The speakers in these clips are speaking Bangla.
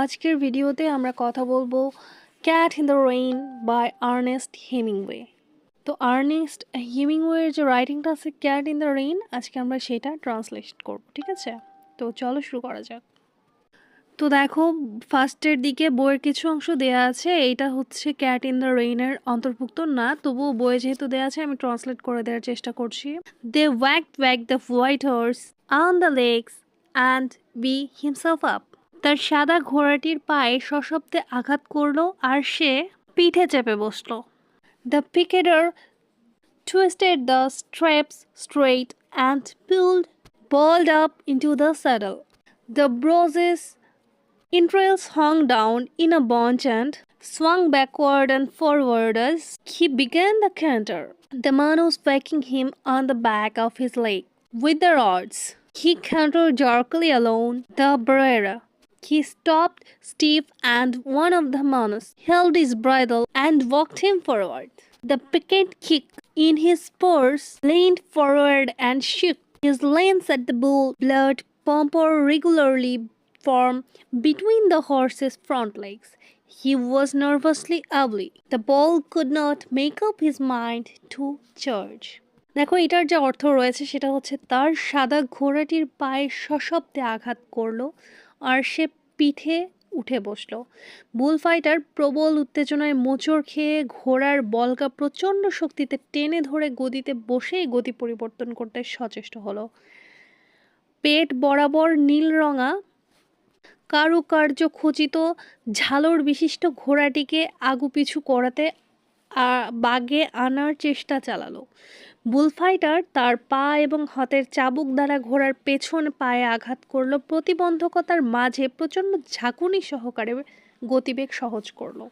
আজকের ভিডিওতে আমরা কথা বলবো cat in the rain by Ernest Hemingway. তো আর্নেস্ট হেমিংওয়ের যে রাইটিংটা আছে ক্যাট ইন দ্য রেইন, আজকে আমরা সেটা ট্রান্সলেট করব, ঠিক আছে? তো চলো শুরু করা যাক। তো দেখো, ফার্স্টের দিকে বইয়ের কিছু অংশ দেয়া আছে, এইটা হচ্ছে ক্যাট ইন দ্য রেইনের অন্তর্ভুক্ত না, তবুও বইয়ে যেহেতু দেওয়া আছে আমি ট্রান্সলেট করে দেওয়ার চেষ্টা করছি। They walk the white horse on the legs and be himself up. তার সাদা ঘোড়াটির পায়ে সশব্দে আঘাত করলো আর সে পিঠে চেপে বসলো। The picador twisted the straps straight and pulled up into the saddle. The bruises entrails hung down in a bunch and swung backward and forward as he began the canter. The man was pecking him on the back of his leg with the rods. He cantered jerkily along the barrier. He stopped stiff and one of the manos held his bridle and walked him forward. The picket kicked in his spurs, leaned forward and shook his lance at the bull. Blood poured regularly from between the horse's front legs. He was nervously ugly. The bull could not make up his mind to charge. দেখো, এটার যে অর্থ রয়েছে সেটা হচ্ছে তার সাদা ঘোড়াটির পায়ে সশব্দে আঘাত করলো আর সে পিঠে উঠে বসলো। বুল ফাইটার প্রবল উত্তেজনায় মোচড় খেয়ে ঘোড়ার বলকা প্রচণ্ড শক্তিতে টেনে ধরে গদিতে বসেই গতি পরিবর্তন করতে সচেষ্ট হলো। পেট বরাবর নীল রঙা কারুকার্য খচিত ঝালর বিশিষ্ট ঘোড়াটিকে আগুপিছু করাতে বাগে আনার চেষ্টা চালালো। বুলফাইটার তার পা এবং হাতের চাবুক দ্বারা ঘোড়ার পেছন পায়ে আঘাত করলো, প্রতিবন্ধকতার মাঝে প্রচণ্ড ঝাঁকুনি সহকারে গতিবেগ সহজ করলো।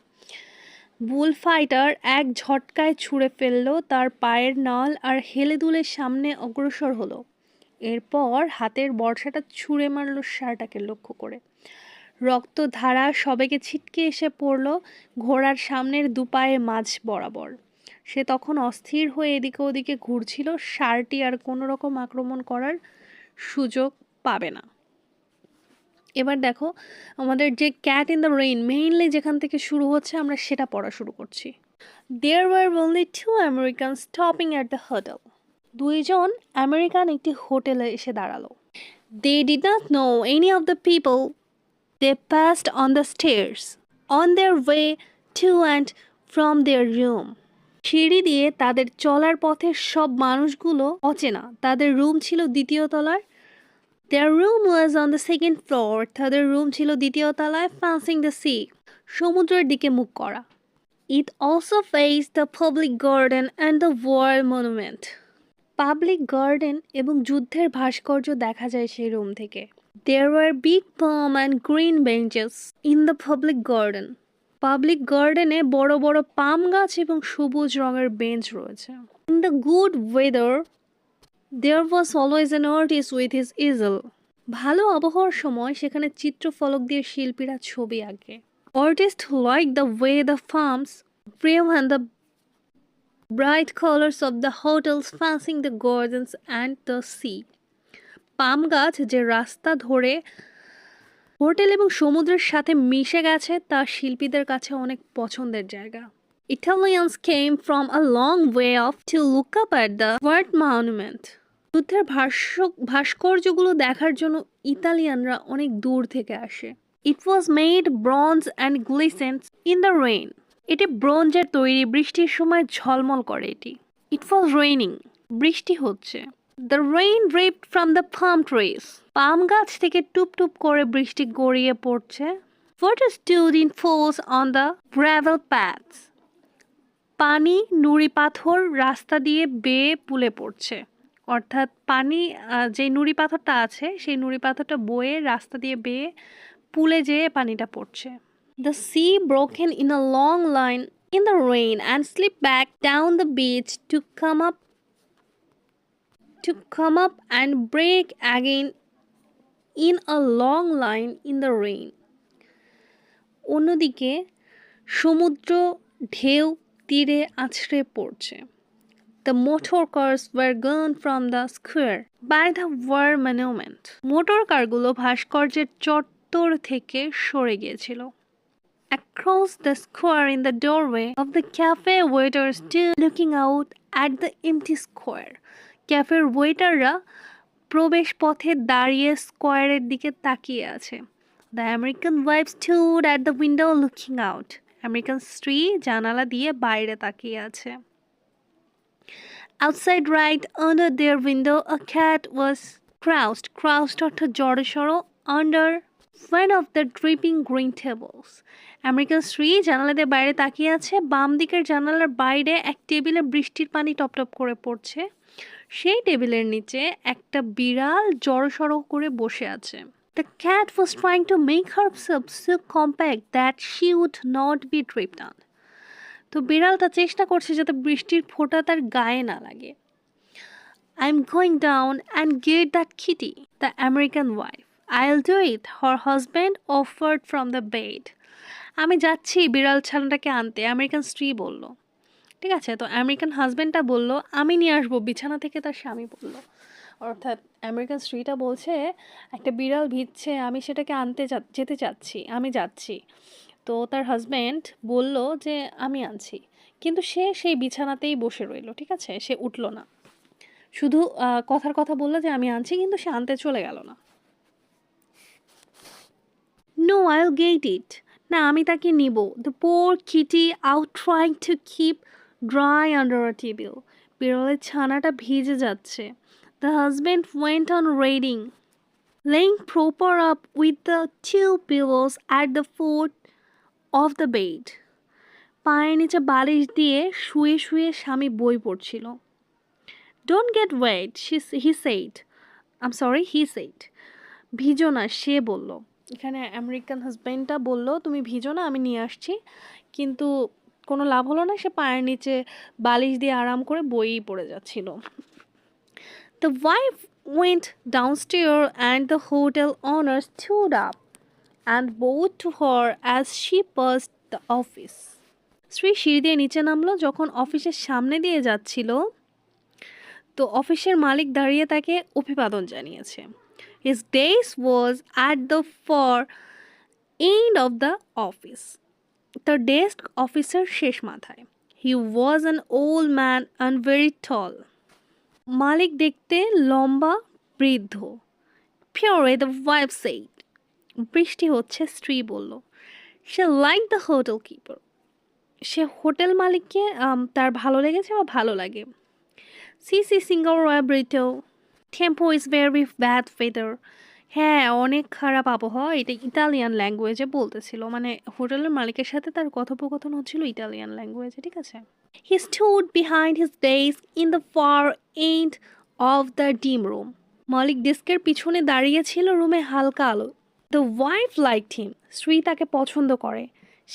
বুলফাইটার এক ঝটকায় ছুঁড়ে ফেললো তার পায়ের নল আর হেলে দুলে সামনে অগ্রসর হলো। এরপর হাতের বর্ষাটা ছুঁড়ে মারল ষাঁড়টাকে লক্ষ্য করে। রক্তধারা সবেগে ছিটকে এসে পড়ল ঘোড়ার সামনের দুপায়ে মাঝ বরাবর। সে তখন অস্থির হয়ে এদিকে ওদিকে ঘুরছিল। ষাঁড়টি আর কোনো রকম আক্রমণ করার সুযোগ পাবে না। এবার দেখো, আমাদের যে cat in the rain mainly যেখান থেকে শুরু হচ্ছে আমরা সেটা পড়া শুরু করছি। There were only two Americans stopping at the hotel. দুইজন আমেরিকান একটি হোটেলে এসে দাঁড়ালো। They did not know any of the people they passed on the stairs on their way to and from their room. সিঁড়ি দিয়ে তাদের চলার পথে সব মানুষগুলো অচেনা। তাদের রুম ছিল দ্বিতীয় তলার। Their room was on the second floor. তাদের রুম ছিল দ্বিতীয় তলায়, facing the sea. সমুদ্রের দিকে মুখ করা। It also faced the public garden and the war monument. Public garden এবং যুদ্ধের ভাস্কর্য দেখা যায় সেই রুম থেকে। There were big palm and green benches in the public garden. Public গার্ডেনে বড় বড় পাম গাছ এবং সবুজ রঙের বেঞ্চ রয়েছে। In the good weather, there was always an artist with his easel. ভালো আবহাওয়ার সময় সেখানে চিত্রফলক দিয়ে শিল্পীরা ছবি আঁকে। Artists liked the way the farms grew and the bright colors of the hotels facing the gardens and the sea. পাম গাছ যে রাস্তা ধরে হোটেল এবং সমুদ্রের সাথে মিশে গেছে তা শিল্পীদের কাছে অনেক পছন্দের জায়গা। Italians came from a long way off to look up at the war monument. যুদ্ধের ভাস্কর্যগুলো দেখার জন্য ইতালিয়ানরা অনেক দূর থেকে আসে। It was made bronze and glistened in the rain. এটি ব্রোঞ্জের তৈরি, বৃষ্টির সময় ঝলমল করে এটি। It was raining. বৃষ্টি হচ্ছে। The rain dripped from the palm trees. পাম গাছ থেকে টুপ টুপ করে বৃষ্টি গড়িয়ে পড়ছে। Water stood in falls on the gravel paths. পানি নুড়ি পাথর রাস্তা দিয়ে বেয়ে পুলে পড়ছে। অর্থাৎ পানি যে নুড়ি পাথরটা আছে সেই নুড়ি পাথরটা বয়ে রাস্তা দিয়ে বেয়ে পুলে যেয়ে পানিটা পড়ছে। The sea broken in a long line in the rain and slipped back down the beach to come up and break again in a long line in the rain. অন্যদিকে সমুদ্র ঢেউ তীরে আছড়ে পড়ছে। The motor cars were gone from the square by the war monument. Motor কারগুলো ভাস্কর্যের উত্তর থেকে সরে গিয়েছিল। Across the square in the doorway of the cafe, waiters stood looking out at the empty square. ক্যাফের ওয়েটাররা প্রবেশ পথে দাঁড়িয়ে স্কোয়ারের দিকে তাকিয়ে আছে। The American wife stood at the window looking out. American স্ত্রী জানালা দিয়ে বাইরে তাকিয়ে আছে। Outside right under their window a cat was crouched অর্থ জড়সড় under one of the dripping green tables. American স্ত্রী জানালা দিয়ে বাইরে তাকিয়ে আছে। বাম দিকের জানালার বাইরে এক টেবিলে বৃষ্টির পানি টপটপ করে পড়ছে। সেই টেবিলের নিচে একটা বিড়াল জড়সড় করে বসে আছে। The cat was trying to make herself so compact that she would not be dripped on. তো বিড়ালটা চেষ্টা করছে যাতে বৃষ্টির ফোঁটা তার গায়ে না লাগে। I'm going down and get that kitty, the American wife. I'll do it, her husband offered from the bed. আমি যাচ্ছি বিড়াল ছানাটাকে আনতে, আমেরিকান স্ত্রী বলল। ঠিক আছে, তো আমেরিকান হাজব্যান্ডটা বলল আমি নিয়ে আসবো, বিছানা থেকে তার স্বামী বলল। অর্থাৎ আমেরিকান স্ত্রীটা বলছে একটা বিড়াল ভিজছে, আমি সেটাকে আনতে যেতে চাচ্ছি, আমি যাচ্ছি। তো তার হাজব্যান্ড বলল যে আমি আনছি, কিন্তু সে সেই বিছানাতেই বসে রইল। ঠিক আছে, সে উঠল না, শুধু কথার কথা বললো যে আমি আনছি, কিন্তু সে আনতে চলে গেল না। No, I'll get it. না, আমি তাকে নিব। The poor kitty out trying to keep dry under a table. বিড়ালের ছানাটা ভিজে যাচ্ছে। The husband went on reading, laying proper up with the two pillows at the foot of the bed. পায়ের নিচে বালিশ দিয়ে শুয়ে শুয়ে স্বামী বই পড়ছিল। Don't get wet, he said. He said. ভিজো না, সে বলল। এখানে আমেরিকান হাজব্যান্ডটা বলল তুমি ভিজো না, আমি নিয়ে আসছি, কিন্তু কোনো লাভ হলো না, সে পায়ের নিচে বালিশ দিয়ে আরাম করে বইই পড়ে যাচ্ছিল। The wife went downstairs and the hotel owner stood up and bowed to her as she passed the office. স্ত্রী সিঁড়ি দিয়ে নিচে নামলো। যখন অফিসের সামনে দিয়ে যাচ্ছিল তো অফিসের মালিক দাঁড়িয়ে তাকে অভিবাদন জানিয়েছে। His desk was at the far end of the office. The desk officer শেষ মাথায়। He was an old man and very tall. মালিক দেখতে লম্বা বৃদ্ধ। Pure, the wife said. বৃষ্টি হচ্ছে, স্ত্রী বলল। She liked the hotel keeper. Say hotel মালিককে তার ভালো লেগেছে বা ভালো লাগে। CC singara ব্রিটো, tempo is very bad weather. হ্যাঁ, অনেক খারাপ আবহাওয়া। এটা ইতালিয়ান ল্যাঙ্গুয়েজে বলতেছিল, মানে হোটেলের মালিকের সাথে তার কথোপকথন হচ্ছিল ইতালিয়ান ল্যাঙ্গুয়েজে। ঠিক আছে। He stood behind his desk in the far end of the dim room. মালিক ডেস্কের পিছনে দাঁড়িয়েছিল রুমে হালকা আলো। The wife liked him. স্ত্রী তাকে পছন্দ করে।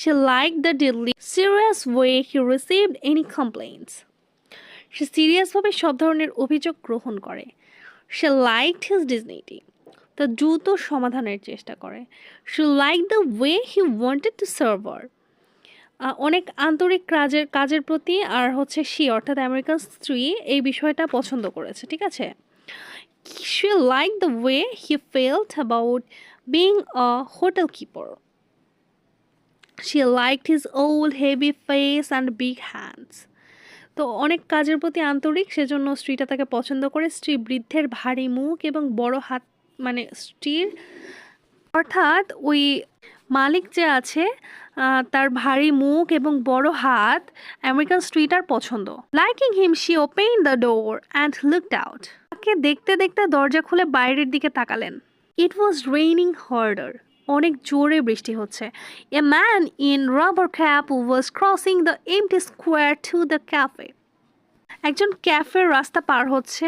She liked the deadly serious way he received any complaints. সে সিরিয়াসভাবে সব ধরনের অভিযোগ গ্রহণ করে। She liked his dignity. তা দ্রুত সমাধানের চেষ্টা করে। She liked the way he wanted to serve her. অনেক আন্তরিক কাজের প্রতি আর হচ্ছে সে অর্থাৎ আমেরিকান স্ত্রী এই বিষয়টা পছন্দ করেছে। ঠিক আছে। She liked the way he felt about being a hotel keeper. She liked his old heavy face and big hands. তো অনেক কাজের প্রতি আন্তরিক, সেজন্য স্ত্রীটা তাকে পছন্দ করে। স্ত্রী বৃদ্ধের ভারী মুখ এবং বড় হাত, মানে স্ত্রীর অর্থাৎ ওই মালিক যে আছে তার ভারী মুখ এবং বড় হাত আমেরিকান স্ত্রীটার পছন্দ। Liking him she opened the door and looked out. তাকে দেখতে দেখতে দরজা খুলে বাইরের দিকে তাকালেন। It was raining harder. অনেক জোরে বৃষ্টি হচ্ছে। A man in rubber cap was crossing the empty square to the cafe. একজন ক্যাফের রাস্তা পার হচ্ছে,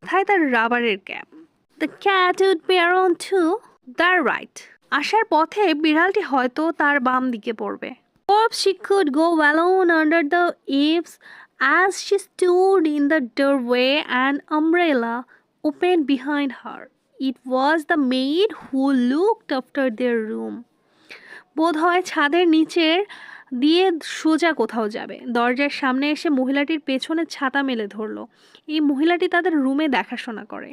তাই তার রাবারের ক্যাপ। The cat would be around to the right. আসার পথে বিড়ালটি হয়তো তার বাম দিকে পড়বে। Hope she could go alone under the eaves as she stood in the doorway, an umbrella opened behind her. It was the maid who looked after their room. বোধহয় ছাদের নিচের দিয়ে সোজা কোথাও যাবে। দরজার সামনে এসে মহিলাটির পেছনে ছাতা মেলে ধরল। এই মহিলাটি তাদের রুমে দেখাশোনা করে।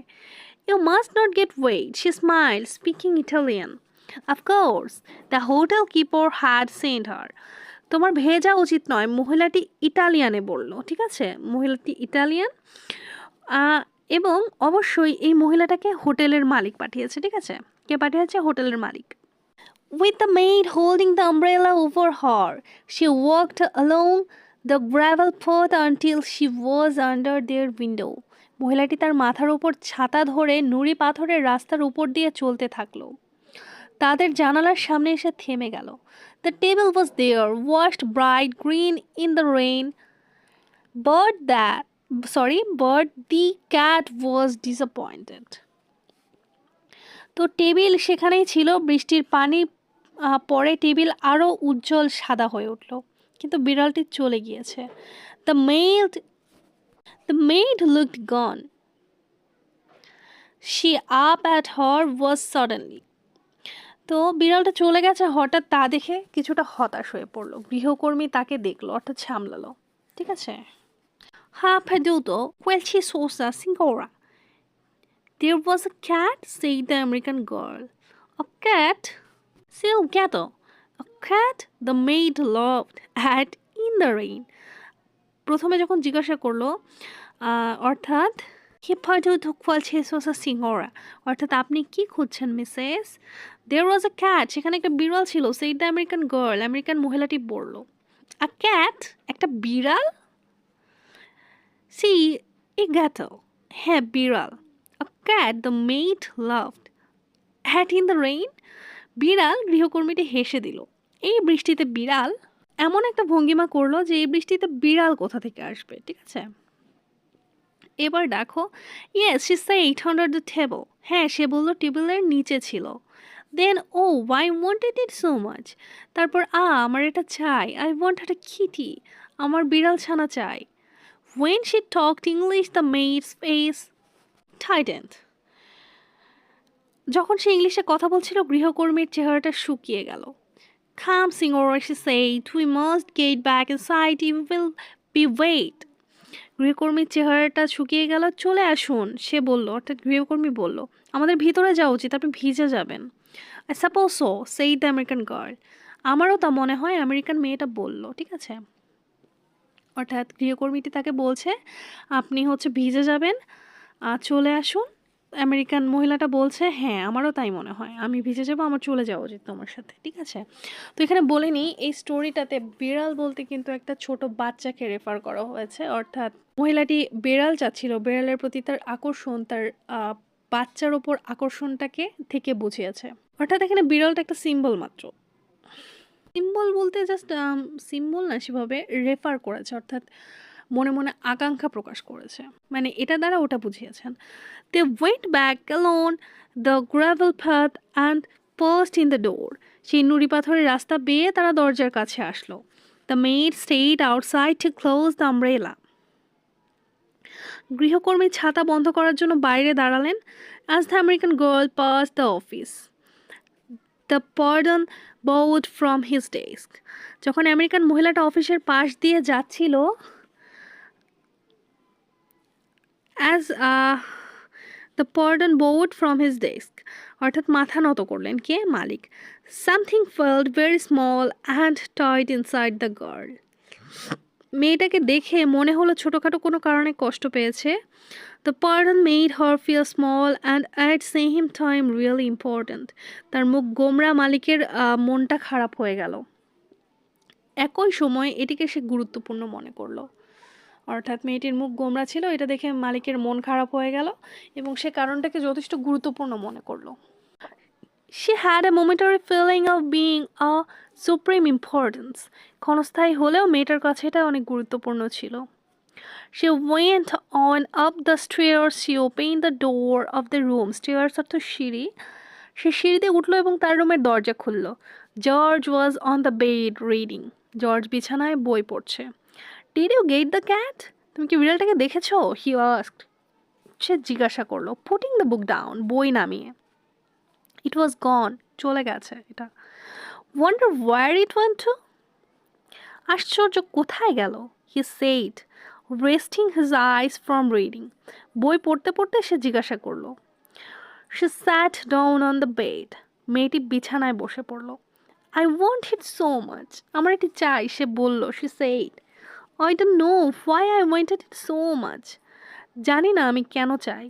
You must not get wet, she smiled, speaking Italian. Of course the hotel keeper had sent her. তোমার ভেজা উচিত নয়, মহিলাটি ইটালিয়ানে বলল, ঠিক আছে, মহিলাটি ইটালিয়ান। এবং অবশ্যই এই মহিলাটাকে হোটেলের মালিক পাঠিয়েছে, ঠিক আছে, কে পাঠিয়েছে? হোটেলের মালিক। With the maid holding the umbrella over her, she walked along the gravel path until she was under their window. মহিলাটি তার মাথার উপর ছাতা ধরে নুড়ি পাথরের রাস্তার উপর দিয়ে চলতে থাকলো। তাদের জানালার সামনে এসে থেমে গেল। The table was there, washed bright green in the rain, but the cat was disappointed. তো টেবিল সেখানেই ছিল, বৃষ্টির পানি পরে টেবিল আরও উজ্জ্বল সাদা হয়ে উঠল, কিন্তু বিড়ালটি চলে গিয়েছে। The maid looked gone. She up at her was suddenly. তো বিড়ালটা চলে গেছে, হঠাৎ তা দেখে কিছুটা হতাশ হয়ে পড়লো। গৃহকর্মী তাকে দেখলো, অর্থাৎ সামলালো, ঠিক আছে। Ha perduto qualsiasi signora. There was a cat, said the American girl. A cat? Still ghetto. A cat the maid loved had in the rain. প্রথমে যখন জিজ্ঞাসা করলো, অর্থাৎ হি perduto qualsiasi signora, অর্থাৎ আপনি কি খুঁজছেন Mrs? There was a cat, সেখানে একটা বিড়াল ছিল, said the American girl, American মহিলাটি বলল। A cat? একটা বিড়াল? See, a gato, হ্যাঁ বিড়াল। A cat the maid loved had in the rain. বিড়াল, গৃহকর্মীটি হেসে দিল। এই বৃষ্টিতে বিড়াল? এমন একটা ভঙ্গিমা করলো যে এই বৃষ্টিতে বিড়াল কোথা থেকে আসবে, ঠিক আছে। এবার দেখো, yes she said under the table, হ্যাঁ সে বলল টেবিলের নিচে ছিল। দেন ও why wanted it so much, তারপর আমার এটা চাই, I wanted a kitty, আমার বিড়াল ছানা চাই। When she talked English the maid's face tightened. যখন সে ইংলিশে কথা বলছিল গৃহকর্মীর চেহারাটা শুকিয়ে গেল। Come signora, she said, we must get back inside, you will be wait. গৃহকর্মীর চেহারাটা শুকিয়ে গেল। চলে আসুন, সে বলল, অর্থাৎ গৃহকর্মী বলল, আমাদের ভিতরে যাওয়া উচিত, আপনি ভিজে যাবেন। I suppose so, said the American girl. আমারও তা মনে হয়, আমেরিকান মেয়েটা বলল, ঠিক আছে। অর্থাৎ গৃহকর্মীটি তাকে বলছে আপনি ভিজে যাবেন, চলে আসুন। আমেরিকান মহিলাটা বলছে হ্যাঁ আমারও তাই মনে হয়, আমি ভিজে যাবো, আমার চলে যাওয়া উচিত তোমার সাথে, ঠিক আছে। তো এখানে বলে নিই, এই স্টোরিটাতে বিড়াল বলতে কিন্তু একটা ছোট বাচ্চাকে রেফার করা হয়েছে, অর্থাৎ মহিলাটি বিড়াল চাচ্ছিল, বিড়ালের প্রতি তার আকর্ষণ তার বাচ্চার ওপর আকর্ষণটাকে থেকে বুঝিয়েছে। অর্থাৎ এখানে বিড়ালটা একটা সিম্বল মাত্র, সিম্বল বলতে জাস্ট সিম্বল না, সেভাবে রেফার করেছে, অর্থাৎ মনে মনে আকাঙ্ক্ষা প্রকাশ করেছে, মানে এটা দ্বারা ওটা বুঝিয়েছেন। They went back along the gravel path and paused in the door. সেই নুড়ি পাথরের রাস্তা বেয়ে তারা দরজার কাছে আসলো। The maid stayed outside to close the umbrella. গৃহকর্মী ছাতা বন্ধ করার জন্য বাইরে দাঁড়ালেন। As the American girl passed the office, the pardon bowed from his desk. যখন আমেরিকান মহিলাটা অফিসের পাশ দিয়ে যাচ্ছিল, as the pardon bowed from his desk, অর্থাৎ মাথা নত করলেন কে? মালিক। Something felt very small and tight inside the girl. মেয়েটাকে দেখে মনে হলো ছোটোখাটো কোনো কারণে কষ্ট পেয়েছে। The pardon made her feel small and at the same time really important. তার মুখ গোমরা, মালিকের মনটা খারাপ হয়ে গেল। একই সময় এটিকে সে গুরুত্বপূর্ণ মনে করলো। অর্থাৎ মেয়েটির মুখ গোমরা ছিল, এটা দেখে মালিকের মন খারাপ হয়ে গেল এবং সে কারণটাকে যথেষ্ট গুরুত্বপূর্ণ মনে করলো। She had a momentary feeling of being a supreme importance. ক্ষণস্থায়ী হলেও মেয়েটার কাছে এটা অনেক গুরুত্বপূর্ণ ছিল। She went on up the stairs. She opened the door of the room. Stairs অর্থ সিঁড়ি। সে সিঁড়িতে উঠলো এবং তার রুমের দরজা খুলল। George was on the bed reading. George বিছানায় বই পড়ছে। Did you get the cat? তুমি কি বিড়ালটাকে দেখেছো? He asked. সে জিজ্ঞাসা করলো। Putting the book down, বই নামিয়ে। It was gone, চলে গেছে এটা। Wonder where it went to? আশ্চর্য, কোথায় গেল? He said, resting his eyes from reading. বই পড়তে পড়তে সে জিজ্ঞাসা করলো। She sat down on the bed. মেয়েটি বিছানায় বসে পড়ল। I want it so much, আমার এটি চাই, সে বলল। She said, I don't know why I wanted it so much, জানি না আমি কেন চাই।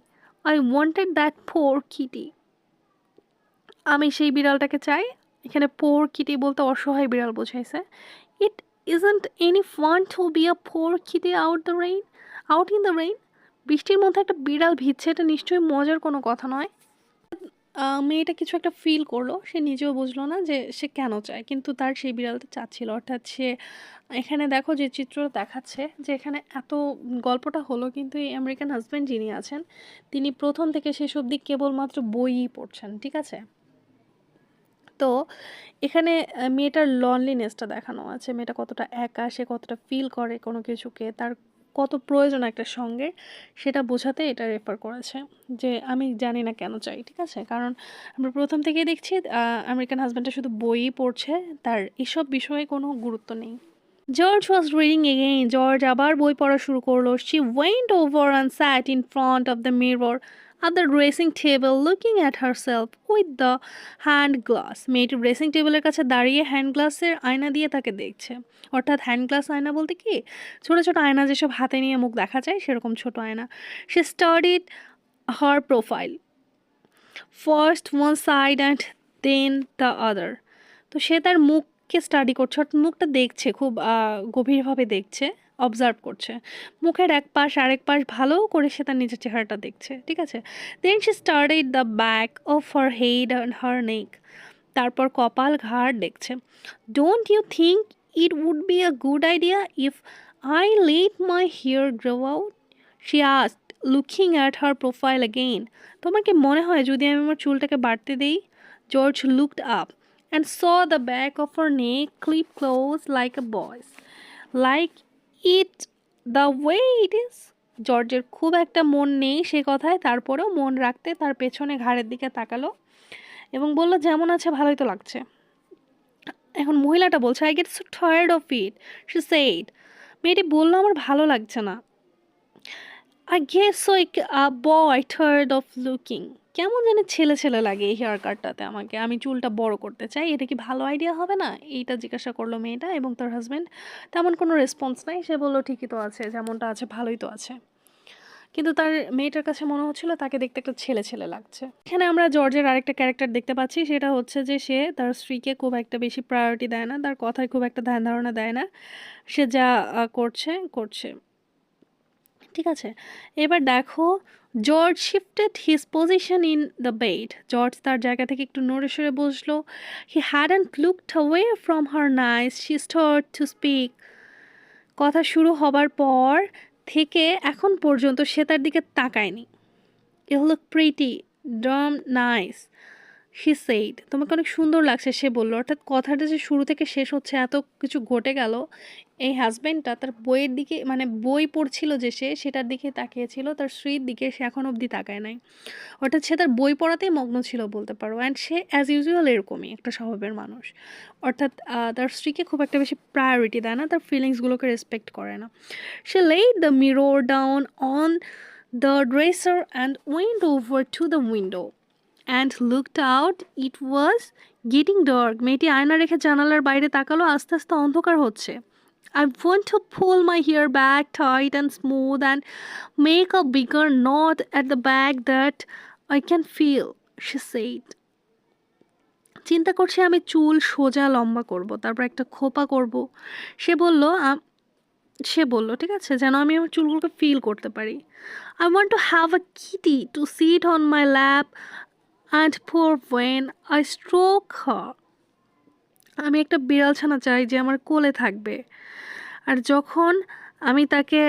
I wanted that poor Kitty, আমি সেই বিড়ালটাকে চাই। এখানে পোর কিটি বলতে অসহায় বিড়াল বোঝাইছে। It isn't any fun to be a poor kitty out in the rain, বৃষ্টির মধ্যে একটা বিড়াল ভিজছে, এটা নিশ্চয়ই মজার কোনো কথা নয়। মেয়েটা কিছু একটা ফিল করলো, সে নিজেও বুঝলো না যে সে কেন চায়, কিন্তু তার সেই বিড়ালটা চাচ্ছিল। অর্থাৎ সে এখানে দেখো যে চিত্র দেখাচ্ছে যে এখানে এত গল্পটা হলো, কিন্তু এই আমেরিকান হাজব্যান্ড যিনি আছেন তিনি প্রথম থেকে শেষ অবধি কেবলমাত্র বইই পড়ছেন, ঠিক আছে। তো এখানে মেয়েটার লনলিনেসটা দেখানো আছে, মেয়েটা কতটা একা, সে কতটা ফিল করে কোনো কিছুকে, তার কত প্রয়োজন একটা সঙ্গের, সেটা বোঝাতে এটা রেফার করেছে যে আমি জানি না কেন চাই, ঠিক আছে। কারণ আমরা প্রথম থেকেই দেখছি আমেরিকান হাজব্যান্ডটা শুধু বইই পড়ছে, তার এসব বিষয়ে কোনো গুরুত্ব নেই। George was reading again, George আবার বই পড়া শুরু করলো। She went over and sat in front of the mirror at the dressing table looking at herself with the hand glass. মেয়েটি ড্রেসিং টেবিলের কাছে দাঁড়িয়ে হ্যান্ড গ্লাসের আয়না দিয়ে তাকে দেখছে। অর্থাৎ হ্যান্ড গ্লাস আয়না বলতে কি, ছোট ছোট আয়না যেসব হাতে নিয়ে মুখ দেখা যায়, সেরকম ছোট আয়না। She studied her profile, first one side and then the other. তো সে তার মুখকে স্টাডি করছে, অর্থাৎ মুখটা দেখছে, খুব গভীরভাবে দেখছে, অবজার্ভ করছে। মুখের এক পাশ আরেক পাশ ভালো করে সে তার নিজের চেহারাটা দেখছে, ঠিক আছে। Then she studied the back of her head and her neck, তারপর কপাল ঘাড় দেখছে। Don't you think it would be a good idea if I let my hair grow out, she asked looking at her profile again. তোমার কি মনে হয় যদি আমি আমার চুলটাকে বাড়তে দেই? George looked up and saw the back of her neck clip close like a boy's. Like it the way it is. জর্জের খুব একটা মন নেই সে কথায়, তারপরেও মন রাখতে তার পেছনে ঘাড়ের দিকে তাকালো এবং বলল, যেমন আছে ভালোই তো লাগছে। এখন মহিলাটা বলছে, I get so tired of it, she said. মেয়েটি বলল, আমার ভালো লাগছে না। I get so boy tired of looking, কেমন জানি ছেলে ছেলে লাগে এই হেয়ার কাটটাতে আমাকে, আমি চুলটা বড় করতে চাই, এটা কি ভালো আইডিয়া হবে না? এইটা জিজ্ঞাসা করলো মেয়েটা, এবং তার হাজব্যান্ড তেমন কোনো রেসপন্স নাই, সে বললো ঠিকই তো আছে, যেমনটা আছে ভালোই তো আছে। কিন্তু তার মেয়েটার কাছে মনে হচ্ছিল তাকে দেখতে একটা ছেলে ছেলে লাগছে। এখানে আমরা জর্জের আরেকটা ক্যারেক্টার দেখতে পাচ্ছি, সেটা হচ্ছে যে সে তার স্ত্রীকে খুব একটা বেশি প্রায়োরিটি দেয় না, তার কথায় খুব একটা ধ্যান ধারণা দেয় না, সে যা করছে করছে, ঠিক আছে। এবার দেখো, George shifted his position in the bed, George তার জায়গা থেকে একটু নড়ে সরে বসলো। He hadn't looked away from her nice, she start to speak. কথা শুরু হবার পর থেকে এখন পর্যন্ত সে তার দিকে তাকায়নি। You look pretty, darn nice, she said. তোমাকে অনেক সুন্দর লাগছে, সে বললো। অর্থাৎ কথাটা যে শুরু থেকে শেষ হচ্ছে, এত কিছু ঘটে গেল, এই হাজব্যান্ডটা তার বইয়ের দিকে, মানে বই পড়ছিল যে সে, সেটার দিকে তাকিয়েছিল, তার স্ত্রীর দিকে সে এখন অবধি তাকায় নাই। অর্থাৎ সে তার বই পড়াতেই মগ্ন ছিল বলতে পারো। অ্যান্ড সে অ্যাজ ইউজুয়াল এরকমই একটা স্বভাবের মানুষ, অর্থাৎ তার স্ত্রীকে খুব একটা বেশি প্রায়োরিটি দেয় না, তার ফিলিংসগুলোকে রেসপেক্ট করে না। She laid the mirror down on the dresser and went over to the window and looked out. It was getting dark. মেয়েটি আয়না রেখে জানালার বাইরে তাকালো, আস্তে আস্তে অন্ধকার হচ্ছে। I want to pull my hair back tight and smooth and make a bigger knot at the back that I can feel, she said. চিন্তা করছি আমি চুল সোজা লম্বা করব, তারপর একটা খোপা করব। সে বলল ঠিক আছে, যেন আমি আমার চুলগুলোকে ফিল করতে পারি। I want to have a kitty to sit on my lap and purr when I stroke her. আমি একটা বিড়াল ছানা চাই যে আমার কোলে থাকবে, আর যখন আমি তাকে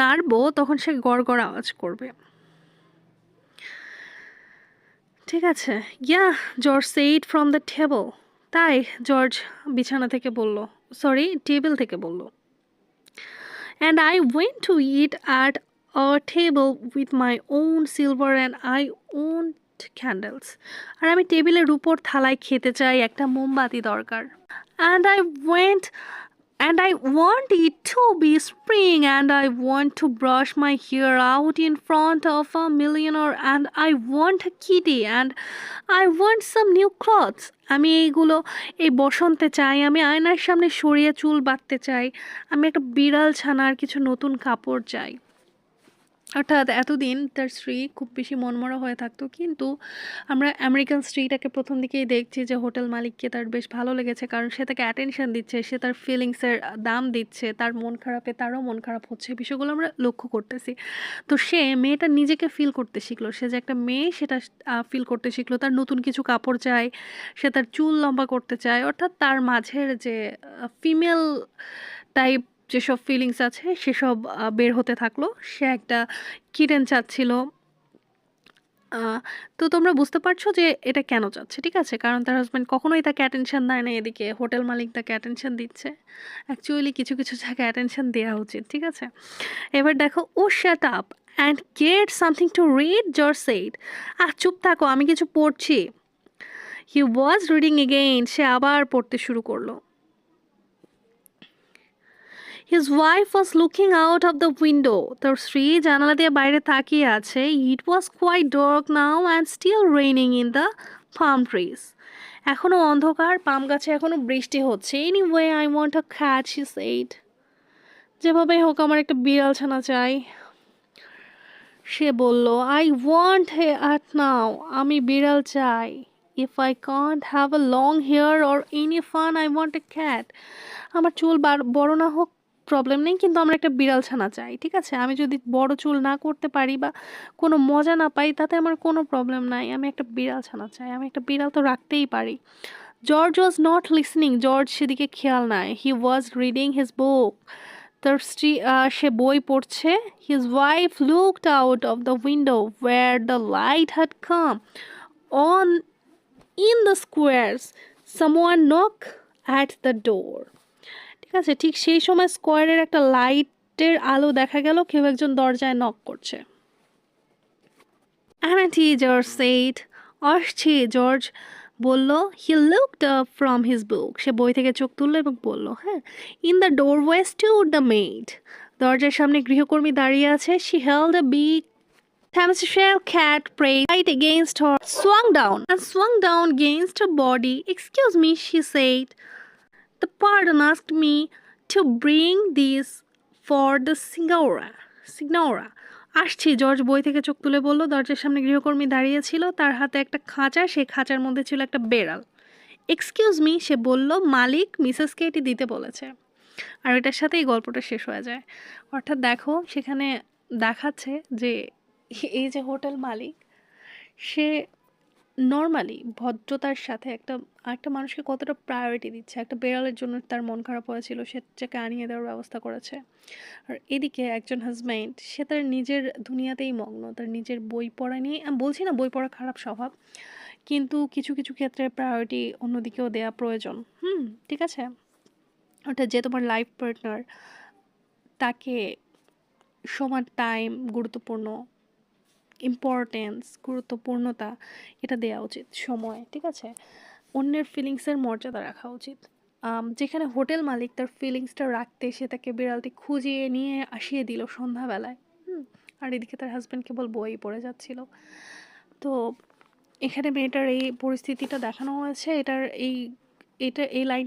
নাড়বো তখন সে গড়গড় আওয়াজ করবে, ঠিক আছে। Yeah, George said from the table. তাই জর্জ বিছানা থেকে বলল, সরি টেবিল থেকে বলল। And I went to eat at a table with my own silver and I own candles. আর আমি টেবিলের উপর থালায় খেতে চাই, একটা মোমবাতি দরকার। And I went and I want it to be spring, and I want to brush my hair out in front of a millionaire, and I want a kitty, and I want some new clothes. আমি এইগুলো এই বসন্তে চাই, আমি আয়নার সামনে সরিয়ে চুল বাঁধতে চাই, আমি একটা বিড়াল ছানা আর কিছু নতুন কাপড় চাই। অর্থাৎ এতদিন তার স্ত্রী খুব বেশি মনমরা হয়ে থাকতো, কিন্তু আমরা আমেরিকান স্ত্রীটাকে প্রথম দিকেই দেখছি যে হোটেল মালিককে তার বেশ ভালো লেগেছে, কারণ সে তাকে অ্যাটেনশন দিচ্ছে, সে তার ফিলিংসের দাম দিচ্ছে, তার মন খারাপে তারও মন খারাপ হচ্ছে, বিষয়গুলো আমরা লক্ষ্য করতেছি। তো সে মেয়েটা নিজেকে ফিল করতে শিখলো, সে যে একটা মেয়ে সেটা ফিল করতে শিখলো, তার নতুন কিছু কাপড় চাই, সে তার চুল লম্বা করতে চায়, অর্থাৎ তার মাঝের যে ফিমেল টাইপ যেসব ফিলিংস আছে সেসব বের হতে থাকলো। সে একটা কিটেন চাচ্ছিল। তো তোমরা বুঝতে পারছো যে এটা কেন চাচ্ছে, ঠিক আছে? কারণ তার হাজব্যান্ড কখনোই তাকে অ্যাটেনশন দেয় না, এদিকে হোটেল মালিক তাকে অ্যাটেনশন দিচ্ছে। অ্যাকচুয়ালি কিছু কিছু জায়গায় অ্যাটেনশন দেওয়া উচিত, ঠিক আছে? এবার দেখো, oh shut up and get something to read, George said. চুপ থাকো, আমি কিছু পড়ছি। হি ওয়াজ রিডিং এগেইন, সে আবার পড়তে শুরু করলো। His wife was looking out of the window. তার স্ত্রী জানালা দিয়ে বাইরে তাকিয়ে আছে। It was quite dark now and still raining in the palm trees. এখনো অন্ধকার, পাম গাছে এখনো বৃষ্টি হচ্ছে। Anyway, I want a cat, she said. যেভাবেই হোক আমার একটা বিড়াল ছানা চাই, সে বলল। I want a cat now. আমি বিড়াল চাই। If I can't have a long hair or any fun, I want a cat. আমার চুল বড় না হোক প্রবলেম নেই, কিন্তু আমরা একটা বিড়াল ছানা চাই, ঠিক আছে? আমি যদি বড় চুল না করতে পারি বা কোনো মজা না পাই তাতে আমার কোনো প্রবলেম নাই, আমি একটা বিড়াল ছানা চাই, আমি একটা বিড়াল তো রাখতেই পারি। George was not listening, George সেদিকে খেয়াল নাই। হি ওয়াজ রিডিং হিজ বুক, তার স্ত্রী সে বই পড়ছে। His wife looked out of the window where the light had come on in the squares, someone knock at the door. ঠিক আছে, ঠিক সেই সময় স্কোয়ারের একটা লাইটের আলো দেখা গেল, কেউ একজন দরজায় নক করছে। অ্যানাটি, জর্জ সেইড। আসছি, জর্জ বলল। He looked up from his book, সে বই থেকে চোখ তুললো এবং বলল, হ্যাঁ। In the doorway stood the maid, দরজার সামনে গৃহকর্মী দাঁড়িয়ে আছে। She held a big Thamsashale cat prayed right against her, swung down against her body. Excuse me, she said. The pardon asked me to bring this for the signora. আসছি, জর্জ বই থেকে চোখ তুলে বলল। দরজার সামনে গৃহকর্মী দাঁড়িয়ে ছিল, তার হাতে একটা খাঁচা, সেই খাঁচার মধ্যে ছিল একটা বেড়াল। এক্সকিউজ মি, সে বলল, মালিক মিসেসকে এটি দিতে বলেছে। আর এটার সাথে এই গল্পটা শেষ হয়ে যায়। অর্থাৎ দেখো, সেখানে দেখাচ্ছে যে এই যে হোটেল মালিক, সে নর্মালি ভদ্রতার সাথে একটা মানুষকে কতটা প্রায়োরিটি দিচ্ছে। একটা বেড়ালের জন্য তার মন খারাপ হয়েছিল, সে তাকে আনিয়ে দেওয়ার ব্যবস্থা করেছে। আর এদিকে একজন হাজব্যান্ড, সে তার নিজের দুনিয়াতেই মগ্ন, তার নিজের বই পড়া নিয়ে। আমি বলছি না বই পড়া খারাপ স্বভাব, কিন্তু কিছু কিছু ক্ষেত্রে প্রায়োরিটি অন্যদিকেও দেওয়া প্রয়োজন। ঠিক আছে? অর্থাৎ যে তোমার লাইফ পার্টনার, তাকে সমান টাইম, গুরুত্বপূর্ণ গুরুত্বপূর্ণতা এটা দেওয়া উচিত, সময়, ঠিক আছে? অন্যের ফিলিংসের মর্যাদা রাখা উচিত। যেখানে হোটেল মালিক তার ফিলিংসটা রাখতে সে তাকে বিড়ালটি খুঁজিয়ে নিয়ে আসিয়ে দিল সন্ধ্যাবেলায়, আর এদিকে তার হাজব্যান্ড কেবল বই পড়ে যাচ্ছিল। তো এখানে মেয়েটার এই পরিস্থিতিটা দেখানো হয়েছে। এই লাইন